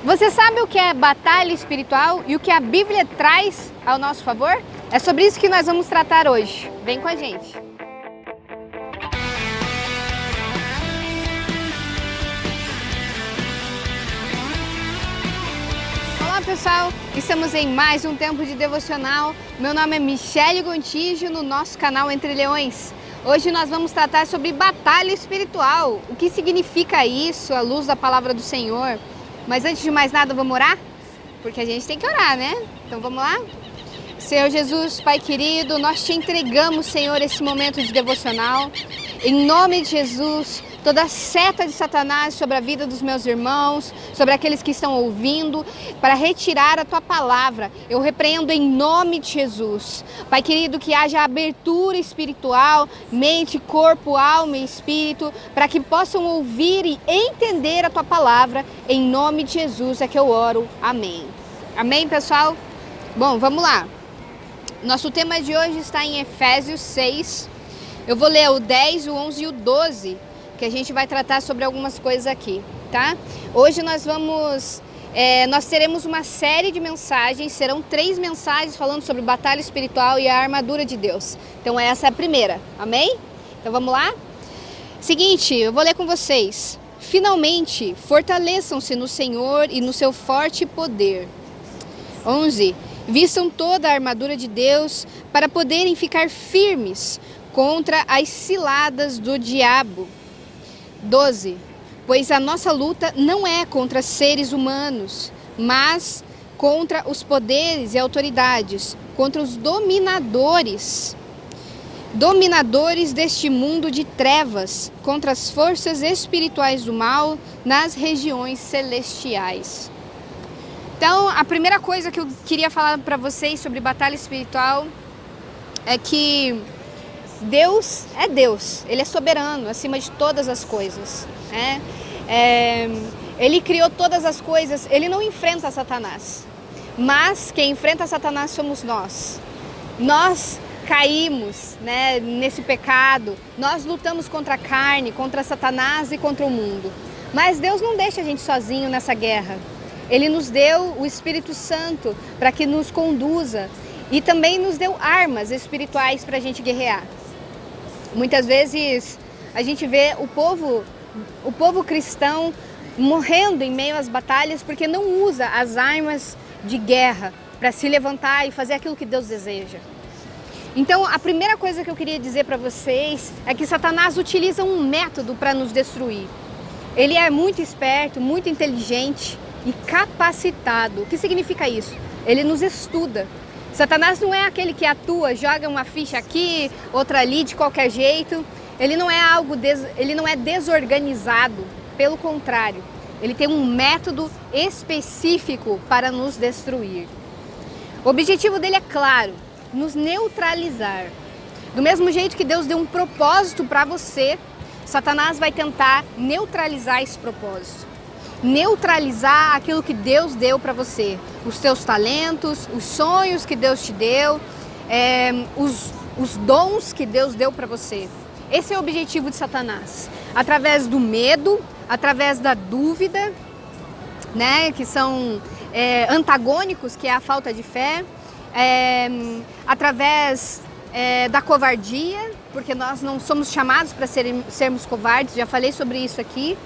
Você sabe o que é batalha espiritual e o que a Bíblia traz ao nosso favor? É sobre isso que nós vamos tratar hoje. Vem com a gente. Olá pessoal, estamos em mais um tempo de devocional. Meu nome é Michele Gontijo, no nosso canal Entre Leões. Hoje nós vamos tratar sobre batalha espiritual. O que significa isso à luz da palavra do Senhor? Mas antes de mais nada, vamos orar? Porque a gente tem que orar, né? Então vamos lá? Senhor Jesus, Pai querido, nós te entregamos, Senhor, esse momento de devocional. Em nome de Jesus, toda seta de Satanás sobre a vida dos meus irmãos, sobre aqueles que estão ouvindo, para retirar a Tua palavra, eu repreendo em nome de Jesus. Pai querido, que haja abertura espiritual, mente, corpo, alma e espírito, para que possam ouvir e entender a Tua palavra. Em nome de Jesus é que eu oro. Amém. Amém, pessoal? Bom, vamos lá. Nosso tema de hoje está em Efésios 6. Eu vou ler o 10, o 11 e o 12, que a gente vai tratar sobre algumas coisas aqui, tá? Hoje nós teremos uma série de mensagens, serão 3 mensagens falando sobre batalha espiritual e a armadura de Deus. Então essa é a primeira, amém? Então vamos lá? Seguinte, eu vou ler com vocês. Finalmente, fortaleçam-se no Senhor e no seu forte poder. 11. Vistam toda a armadura de Deus para poderem ficar firmes contra as ciladas do diabo. 12. Pois a nossa luta não é contra seres humanos, mas contra os poderes e autoridades, contra os dominadores deste mundo de trevas, contra as forças espirituais do mal nas regiões celestiais. Então, a primeira coisa que eu queria falar para vocês sobre batalha espiritual é que Deus é Deus, Ele é soberano acima de todas as coisas, né? Ele criou todas as coisas, Ele não enfrenta Satanás, mas quem enfrenta Satanás somos nós. Nós caímos, né, nesse pecado, nós lutamos contra a carne, contra Satanás e contra o mundo, mas Deus não deixa a gente sozinho nessa guerra. Ele nos deu o Espírito Santo para que nos conduza e também nos deu armas espirituais para a gente guerrear. Muitas vezes a gente vê o povo cristão morrendo em meio às batalhas porque não usa as armas de guerra para se levantar e fazer aquilo que Deus deseja. Então, a primeira coisa que eu queria dizer para vocês é que Satanás utiliza um método para nos destruir. Ele é muito esperto, muito inteligente e capacitado. O que significa isso? Ele nos estuda. Satanás não é aquele que atua, joga uma ficha aqui, outra ali, de qualquer jeito. Ele não é desorganizado, pelo contrário. Ele tem um método específico para nos destruir. O objetivo dele é claro, nos neutralizar. Do mesmo jeito que Deus deu um propósito para você, Satanás vai tentar neutralizar esse propósito. Neutralizar aquilo que Deus deu para você, os teus talentos, os sonhos que Deus te deu, os dons que Deus deu para você. Esse é o objetivo de Satanás. Através do medo, através da dúvida, né, que são antagônicos, que é a falta de fé, através da covardia, porque nós não somos chamados para sermos covardes, já falei sobre isso aqui.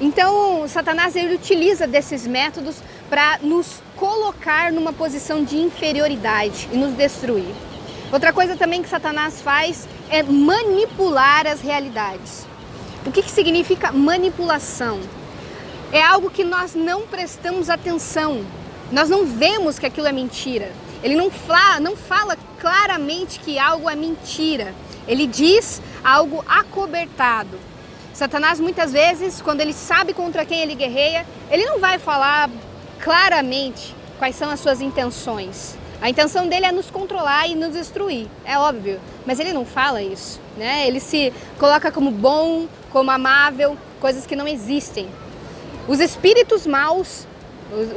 Então, Satanás ele utiliza desses métodos para nos colocar numa posição de inferioridade e nos destruir. Outra coisa também que Satanás faz é manipular as realidades. O que significa manipulação? É algo que nós não prestamos atenção, nós não vemos que aquilo é mentira. Ele não fala claramente que algo é mentira, ele diz algo acobertado. Satanás, muitas vezes, quando ele sabe contra quem ele guerreia, ele não vai falar claramente quais são as suas intenções. A intenção dele é nos controlar e nos destruir, é óbvio, mas ele não fala isso, né? Ele se coloca como bom, como amável, coisas que não existem. Os espíritos maus,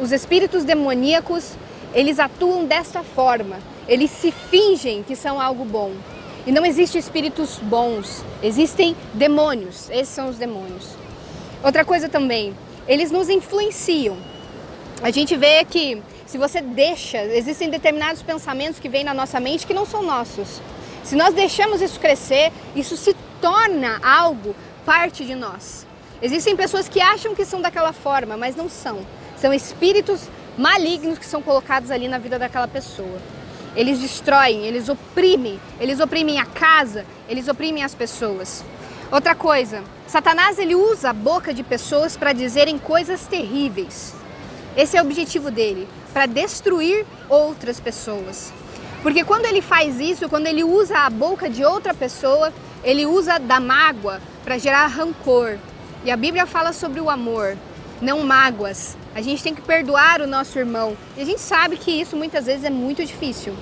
os espíritos demoníacos, eles atuam desta forma, eles se fingem que são algo bom. E não existem espíritos bons, existem demônios, esses são os demônios. Outra coisa também, eles nos influenciam. a gente vê que se você deixa, existem determinados pensamentos que vêm na nossa mente que não são nossos. Se nós deixamos isso crescer, isso se torna algo parte de nós. Existem pessoas que acham que são daquela forma, mas não são. São espíritos malignos que são colocados ali na vida daquela pessoa. Eles destroem, eles oprimem a casa, eles oprimem as pessoas. Outra coisa, Satanás ele usa a boca de pessoas para dizerem coisas terríveis. Esse é o objetivo dele, para destruir outras pessoas. Porque quando ele faz isso, quando ele usa a boca de outra pessoa, ele usa da mágoa para gerar rancor. E a Bíblia fala sobre o amor, não mágoas. A gente tem que perdoar o nosso irmão. E a gente sabe que isso muitas vezes é muito difícil.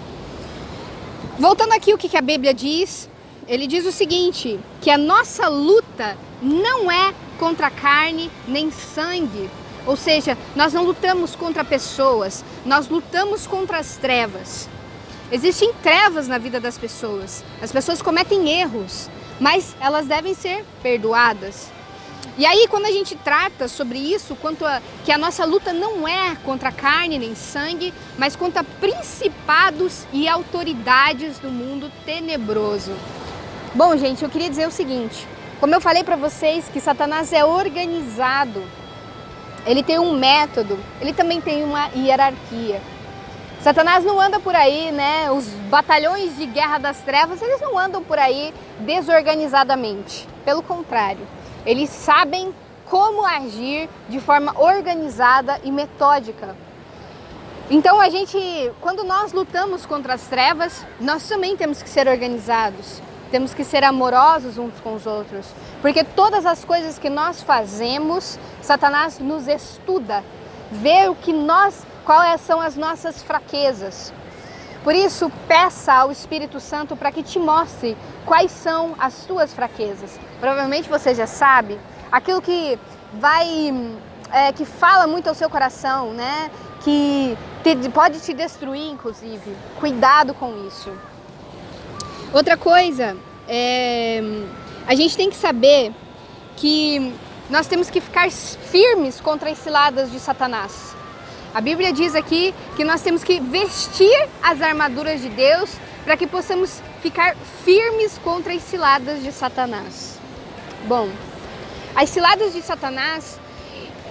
Voltando aqui o que a Bíblia diz, ele diz o seguinte, que a nossa luta não é contra carne nem sangue. Ou seja, nós não lutamos contra pessoas, nós lutamos contra as trevas. Existem trevas na vida das pessoas. As pessoas cometem erros, mas elas devem ser perdoadas. E aí, quando a gente trata sobre isso, que a nossa luta não é contra carne nem sangue, mas contra principados e autoridades do mundo tenebroso. Bom, gente, eu queria dizer o seguinte. Como eu falei para vocês que Satanás é organizado, ele tem um método, ele também tem uma hierarquia. Satanás não anda por aí, né? Os batalhões de guerra das trevas, eles não andam por aí desorganizadamente. Pelo contrário, eles sabem como agir de forma organizada e metódica. Então quando nós lutamos contra as trevas, nós também temos que ser organizados. Temos que ser amorosos uns com os outros. Porque todas as coisas que nós fazemos, Satanás nos estuda, vê quais são as nossas fraquezas. Por isso, peça ao Espírito Santo para que te mostre quais são as tuas fraquezas. Provavelmente você já sabe, aquilo que que fala muito ao seu coração, né? Que pode te destruir, inclusive. Cuidado com isso. Outra coisa, a gente tem que saber que nós temos que ficar firmes contra as ciladas de Satanás. A Bíblia diz aqui que nós temos que vestir as armaduras de Deus para que possamos ficar firmes contra as ciladas de Satanás. Bom, as ciladas de Satanás,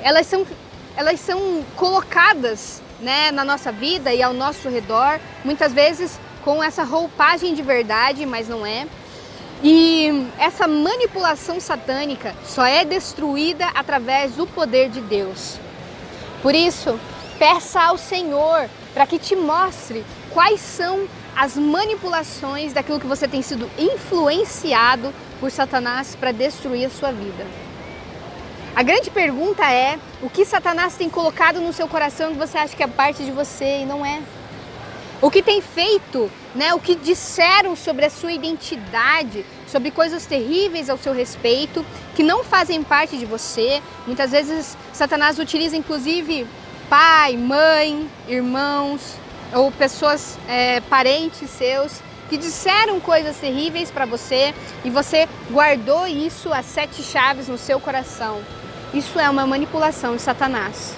elas são colocadas, né, na nossa vida e ao nosso redor, muitas vezes com essa roupagem de verdade, mas não é. E essa manipulação satânica só é destruída através do poder de Deus. Por isso, peça ao Senhor para que te mostre quais são as manipulações daquilo que você tem sido influenciado por Satanás para destruir a sua vida. A grande pergunta é, o que Satanás tem colocado no seu coração que você acha que é parte de você e não é? O que tem feito, né? O que disseram sobre a sua identidade, sobre coisas terríveis ao seu respeito, que não fazem parte de você. Muitas vezes Satanás utiliza inclusive pai, mãe, irmãos ou pessoas, parentes seus, que disseram coisas terríveis para você e você guardou isso a 7 chaves no seu coração. Isso é uma manipulação de Satanás.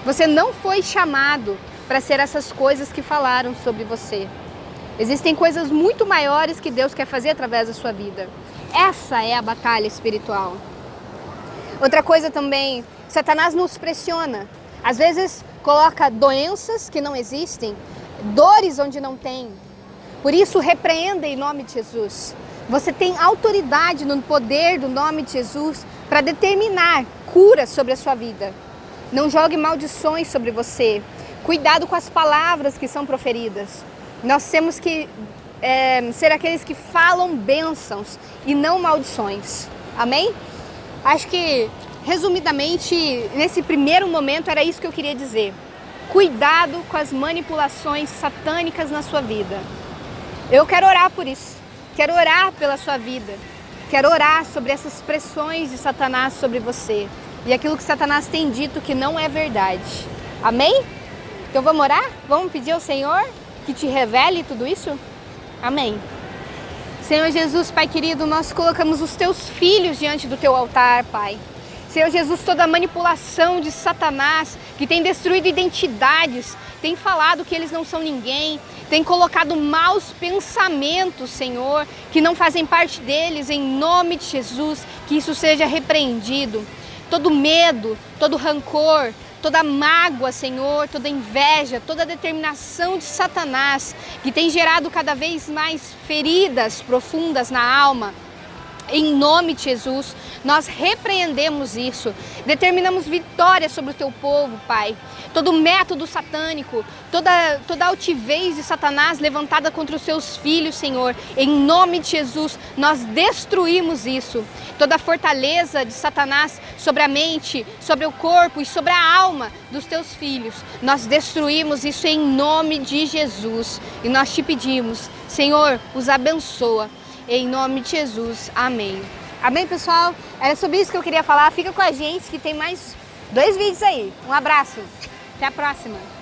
Você não foi chamado para ser essas coisas que falaram sobre você. Existem coisas muito maiores que Deus quer fazer através da sua vida. Essa é a batalha espiritual. Outra coisa também, Satanás nos pressiona. Às vezes coloca doenças que não existem, dores onde não tem. Por isso, repreenda em nome de Jesus. Você tem autoridade no poder do nome de Jesus para determinar cura sobre a sua vida. Não jogue maldições sobre você. Cuidado com as palavras que são proferidas. Nós temos que ser aqueles que falam bênçãos e não maldições. Amém? Acho que, resumidamente, nesse primeiro momento era isso que eu queria dizer. Cuidado com as manipulações satânicas na sua vida. Eu quero orar por isso. Quero orar pela sua vida. Quero orar sobre essas pressões de Satanás sobre você. E aquilo que Satanás tem dito que não é verdade. Amém? Então vamos orar? Vamos pedir ao Senhor que te revele tudo isso? Amém. Senhor Jesus, Pai querido, nós colocamos os teus filhos diante do teu altar, Pai. Senhor Jesus, toda manipulação de Satanás que tem destruído identidades, tem falado que eles não são ninguém, tem colocado maus pensamentos, Senhor, que não fazem parte deles, em nome de Jesus, que isso seja repreendido. Todo medo, todo rancor, toda mágoa, Senhor, toda inveja, toda determinação de Satanás, que tem gerado cada vez mais feridas profundas na alma, em nome de Jesus, nós repreendemos isso, determinamos vitória sobre o teu povo, Pai. Todo método satânico, toda altivez de Satanás levantada contra os seus filhos, Senhor, em nome de Jesus, nós destruímos isso. Toda fortaleza de Satanás sobre a mente, sobre o corpo e sobre a alma dos teus filhos, nós destruímos isso em nome de Jesus. E nós te pedimos, Senhor, os abençoa. Em nome de Jesus, amém. Amém, pessoal? Era sobre isso que eu queria falar. Fica com a gente que tem mais 2 vídeos aí. Um abraço. Até a próxima.